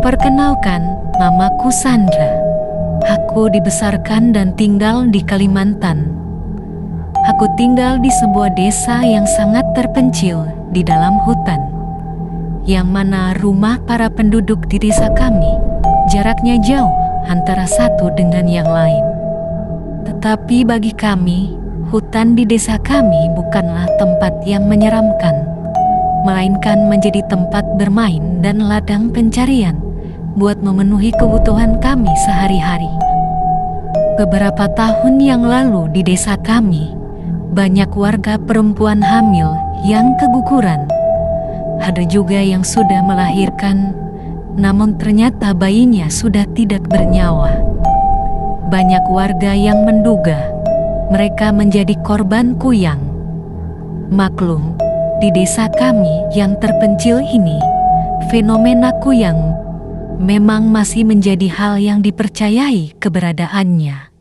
Perkenalkan, namaku Sandra. Aku dibesarkan dan tinggal di Kalimantan. Aku tinggal di sebuah desa yang sangat terpencil di dalam hutan, yang mana rumah para penduduk di desa kami jaraknya jauh antara satu dengan yang lain. Tetapi bagi kami, hutan di desa kami bukanlah tempat yang menyeramkan, melainkan menjadi tempat bermain dan ladang pencarian buat memenuhi kebutuhan kami sehari-hari. Beberapa tahun yang lalu di desa kami, banyak warga perempuan hamil yang keguguran. Ada juga yang sudah melahirkan, namun ternyata bayinya sudah tidak bernyawa. Banyak warga yang menduga mereka menjadi korban kuyang. Maklum, di desa kami yang terpencil ini, fenomena kuyang memang masih menjadi hal yang dipercayai keberadaannya.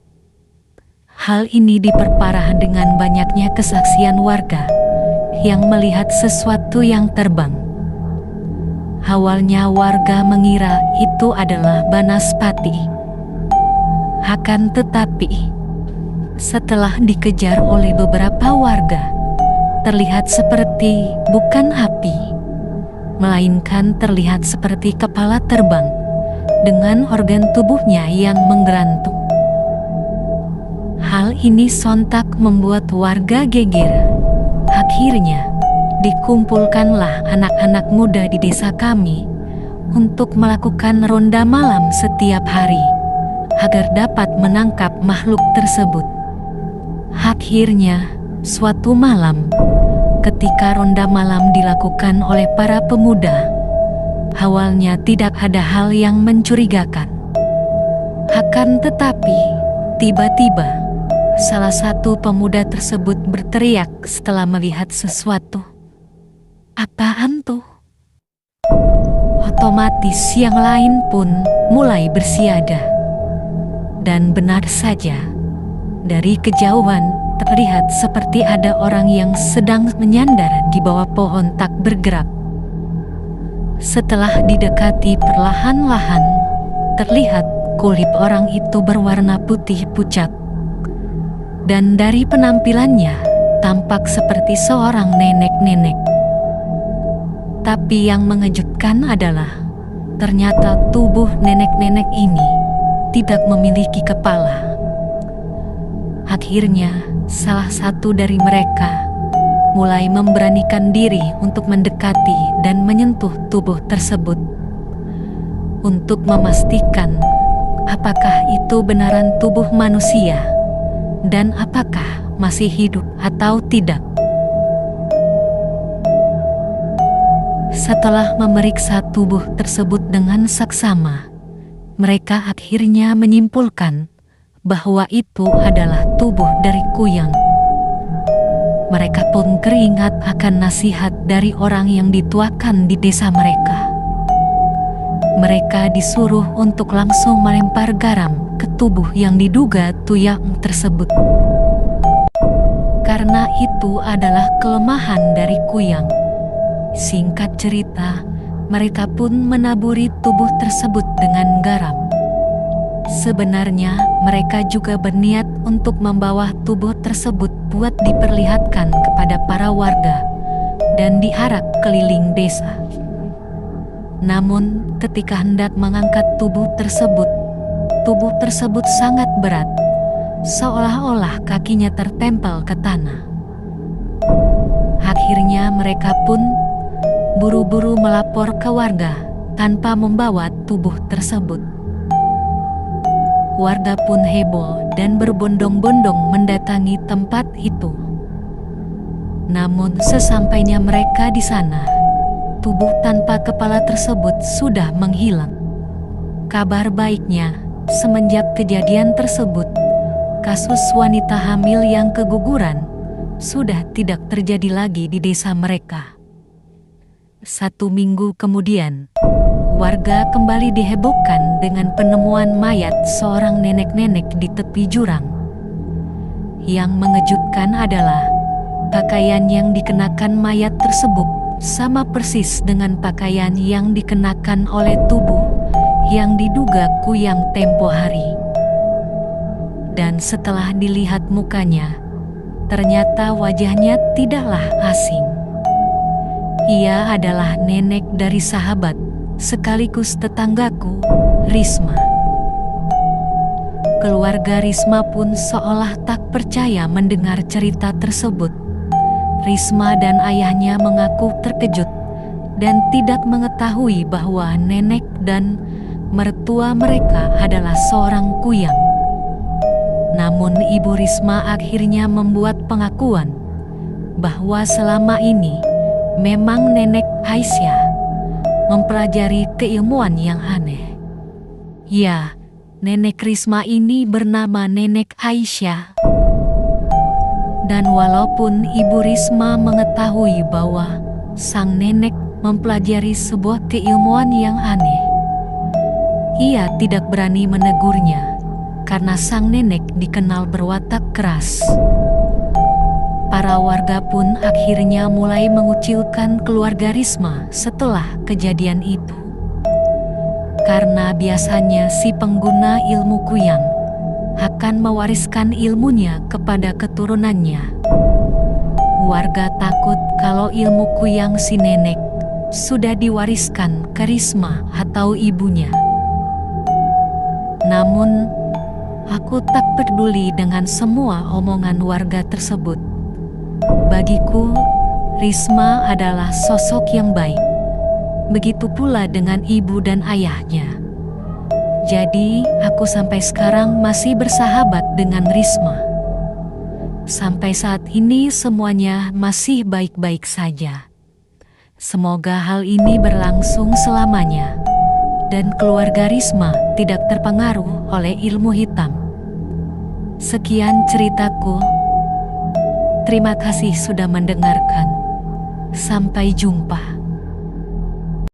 Hal ini diperparah dengan banyaknya kesaksian warga yang melihat sesuatu yang terbang. Awalnya warga mengira itu adalah banaspati. Akan tetapi, setelah dikejar oleh beberapa warga, terlihat seperti bukan api, melainkan terlihat seperti kepala terbang dengan organ tubuhnya yang menggerantung. Hal ini sontak membuat warga geger. Akhirnya, dikumpulkanlah anak-anak muda di desa kami untuk melakukan ronda malam setiap hari agar dapat menangkap makhluk tersebut. Akhirnya, suatu malam, ketika ronda malam dilakukan oleh para pemuda, awalnya tidak ada hal yang mencurigakan. Akan tetapi, tiba-tiba, salah satu pemuda tersebut berteriak setelah melihat sesuatu. "Apaan tuh?" Otomatis yang lain pun mulai bersiaga. Dan benar saja, dari kejauhan terlihat seperti ada orang yang sedang menyandar di bawah pohon tak bergerak. Setelah didekati perlahan-lahan, terlihat kulit orang itu berwarna putih pucat. Dan dari penampilannya, tampak seperti seorang nenek-nenek. Tapi yang mengejutkan adalah, ternyata tubuh nenek-nenek ini tidak memiliki kepala. Akhirnya, salah satu dari mereka mulai memberanikan diri untuk mendekati dan menyentuh tubuh tersebut untuk memastikan apakah itu benaran tubuh manusia dan apakah masih hidup atau tidak. Setelah memeriksa tubuh tersebut dengan saksama, mereka akhirnya menyimpulkan bahwa itu adalah tubuh dari kuyang. Mereka pun teringat akan nasihat dari orang yang dituakan di desa mereka. Mereka disuruh untuk langsung melempar garam ke tubuh yang diduga kuyang tersebut. Karena itu adalah kelemahan dari kuyang. Singkat cerita, mereka pun menaburi tubuh tersebut dengan garam. Sebenarnya mereka juga berniat untuk membawa tubuh tersebut buat diperlihatkan kepada para warga dan diarak keliling desa. Namun ketika hendak mengangkat tubuh tersebut sangat berat, seolah-olah kakinya tertempel ke tanah. Akhirnya mereka pun buru-buru melapor ke warga tanpa membawa tubuh tersebut. Warga pun heboh dan berbondong-bondong mendatangi tempat itu. Namun sesampainya mereka di sana, tubuh tanpa kepala tersebut sudah menghilang. Kabar baiknya, semenjak kejadian tersebut, kasus wanita hamil yang keguguran sudah tidak terjadi lagi di desa mereka. 1 minggu kemudian, warga kembali dihebohkan dengan penemuan mayat seorang nenek-nenek di tepi jurang. Yang mengejutkan adalah pakaian yang dikenakan mayat tersebut sama persis dengan pakaian yang dikenakan oleh tubuh yang diduga Kuyang tempo hari. Dan setelah dilihat mukanya, ternyata wajahnya tidaklah asing. Ia adalah nenek dari sahabat sekaligus tetanggaku, Risma. Keluarga Risma pun seolah tak percaya mendengar cerita tersebut. Risma dan ayahnya mengaku terkejut dan tidak mengetahui bahwa nenek dan mertua mereka adalah seorang Kuyang. Namun Ibu Risma akhirnya membuat pengakuan bahwa selama ini memang nenek Aisyah mempelajari keilmuan yang aneh. Ya, nenek Risma ini bernama Nenek Aisyah. Dan walaupun Ibu Risma mengetahui bahwa sang nenek mempelajari sebuah keilmuan yang aneh, ia tidak berani menegurnya karena sang nenek dikenal berwatak keras. Para warga pun akhirnya mulai mengucilkan keluarga Risma setelah kejadian itu. Karena biasanya si pengguna ilmu Kuyang akan mewariskan ilmunya kepada keturunannya. Warga takut kalau ilmu Kuyang si nenek sudah diwariskan ke Risma atau ibunya. Namun, aku tak peduli dengan semua omongan warga tersebut. Bagiku, Risma adalah sosok yang baik. Begitu pula dengan ibu dan ayahnya. Jadi, aku sampai sekarang masih bersahabat dengan Risma. Sampai saat ini semuanya masih baik-baik saja. Semoga hal ini berlangsung selamanya dan keluarga Risma tidak terpengaruh oleh ilmu hitam. Sekian ceritaku. Terima kasih sudah mendengarkan. Sampai jumpa.